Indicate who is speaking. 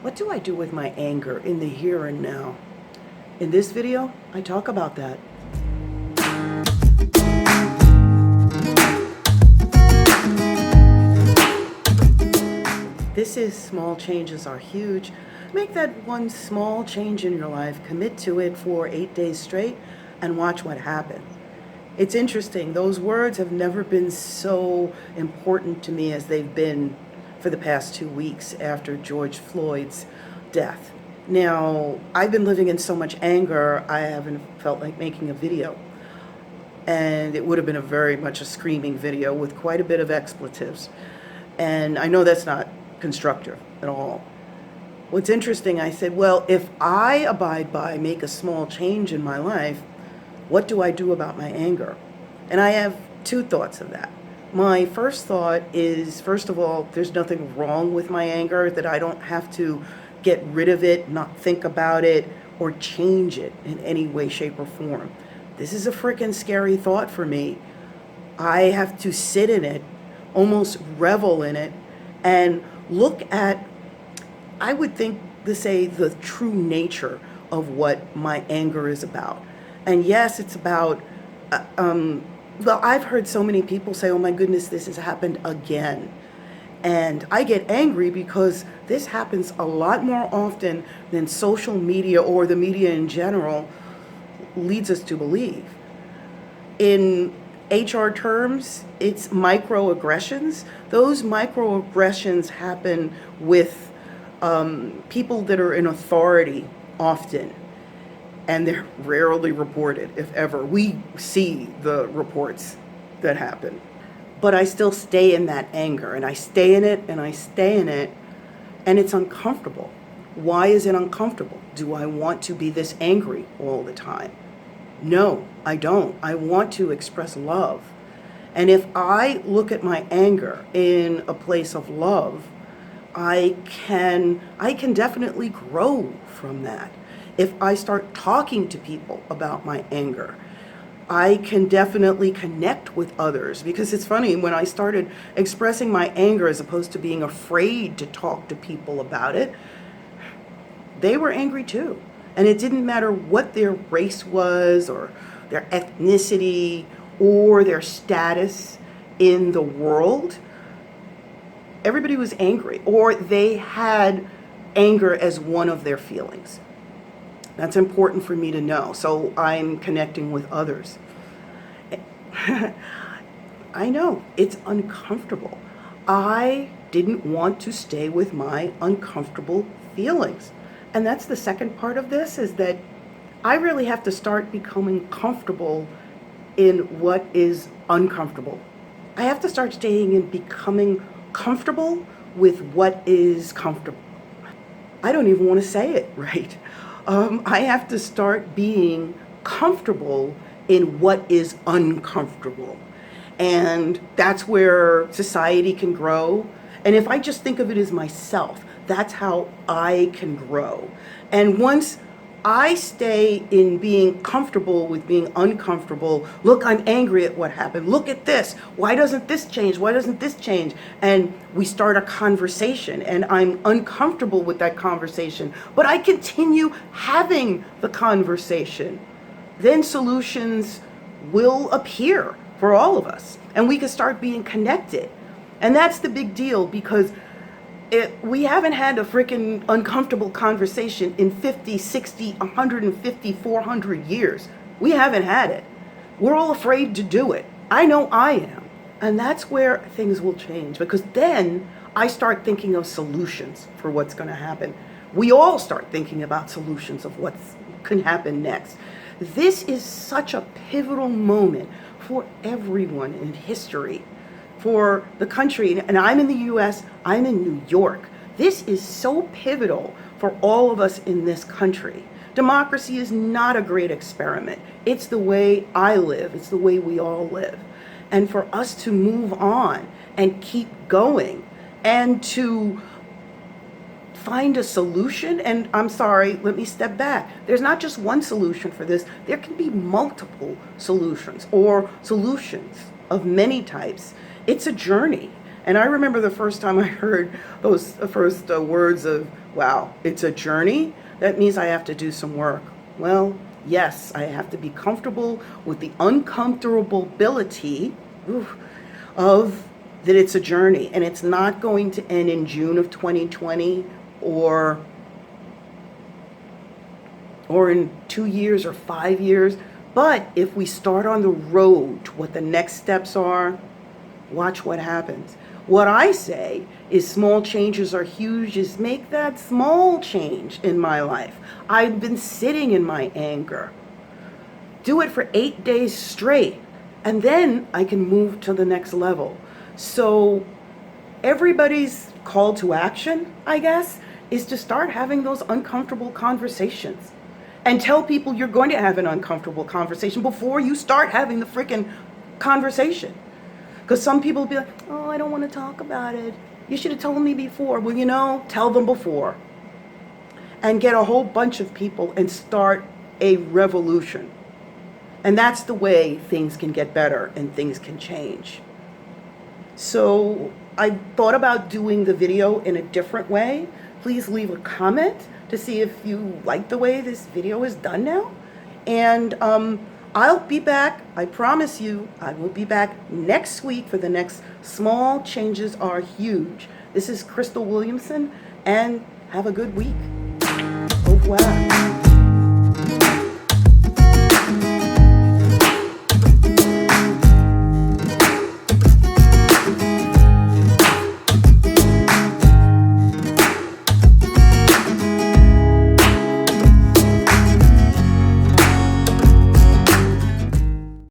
Speaker 1: What do I do with my anger in the here and now? In this video, I talk about that. This is Small Changes Are Huge. Make that one small change in your life, commit to it for 8 days straight, and watch what happens. It's interesting, those words have never been so important to me as they've been for the past 2 weeks after George Floyd's death. Now, I've been living in so much anger, I haven't felt like making a video. And it would have been very much a screaming video with quite a bit of expletives. And I know that's not constructive at all. What's interesting, I said, well, if I abide by, make a small change in my life, what do I do about my anger? And I have two thoughts of that. My first thought is, first of all, there's nothing wrong with my anger, that I don't have to get rid of it, not think about it, or change it in any way, shape, or form. This is a freaking scary thought for me. I have to sit in it, almost revel in it, and look at, I would think to say, the true nature of what my anger is about. And yes, it's about, well, I've heard so many people say, oh my goodness, this has happened again. And I get angry because this happens a lot more often than social media or the media in general leads us to believe. In HR terms, it's microaggressions. Those microaggressions happen with people that are in authority often, and they're rarely reported, if ever. We see the reports that happen. But I still stay in that anger, and I stay in it, and I stay in it, and it's uncomfortable. Why is it uncomfortable? Do I want to be this angry all the time? No, I don't. I want to express love. And if I look at my anger in a place of love, I can definitely grow from that. If I start talking to people about my anger, I can definitely connect with others. Because it's funny, when I started expressing my anger as opposed to being afraid to talk to people about it, they were angry too. And it didn't matter what their race was, or their ethnicity, or their status in the world. Everybody was angry, or they had anger as one of their feelings. That's important for me to know, so I'm connecting with others. I know, it's uncomfortable. I didn't want to stay with my uncomfortable feelings. And that's the second part of this, is that I really have to start becoming comfortable in what is uncomfortable. I have to start staying and becoming comfortable with what is comfortable. I don't even want to say it right. I have to start being comfortable in what is uncomfortable. And that's where society can grow. And if I just think of it as myself, that's how I can grow. And once I stay in being comfortable with being uncomfortable, look, I'm angry at what happened. Look at this. Why doesn't this change? Why doesn't this change? And we start a conversation, and I'm uncomfortable with that conversation, but I continue having the conversation. Then solutions will appear for all of us, and we can start being connected. And that's the big deal, because we haven't had a freaking uncomfortable conversation in 50, 60, 150, 400 years. We haven't had it. We're all afraid to do it. I know I am. And that's where things will change, because then I start thinking of solutions for what's going to happen. We all start thinking about solutions of what can happen next. This is such a pivotal moment for everyone in history, for the country. And I'm in the US, I'm in New York. This is so pivotal for all of us in this country. Democracy is not a great experiment. It's the way I live. It's the way we all live. And for us to move on and keep going and to find a solution, and I'm sorry, let me step back. There's not just one solution for this. There can be multiple solutions, or solutions of many types. It's a journey. And I remember the first time I heard those first words of, wow, it's a journey. That means I have to do some work. Well, yes, I have to be comfortable with the uncomfortability of that it's a journey, and it's not going to end in June of 2020 or in 2 years or 5 years. But if we start on the road to what the next steps are, watch what happens. What I say is small changes are huge, is make that small change in my life. I've been sitting in my anger. Do it for 8 days straight, and then I can move to the next level. So everybody's call to action, I guess, is to start having those uncomfortable conversations. And tell people you're going to have an uncomfortable conversation before you start having the freaking conversation. Because some people will be like, oh, I don't want to talk about it. You should have told me before. Well, tell them before. And get a whole bunch of people and start a revolution. And that's the way things can get better and things can change. So I thought about doing the video in a different way. Please leave a comment to see if you like the way this video is done now. And I'll be back. I promise you, I will be back next week for the next Small Changes Are Huge. This is Crystal Williamson, and have a good week. Au revoir.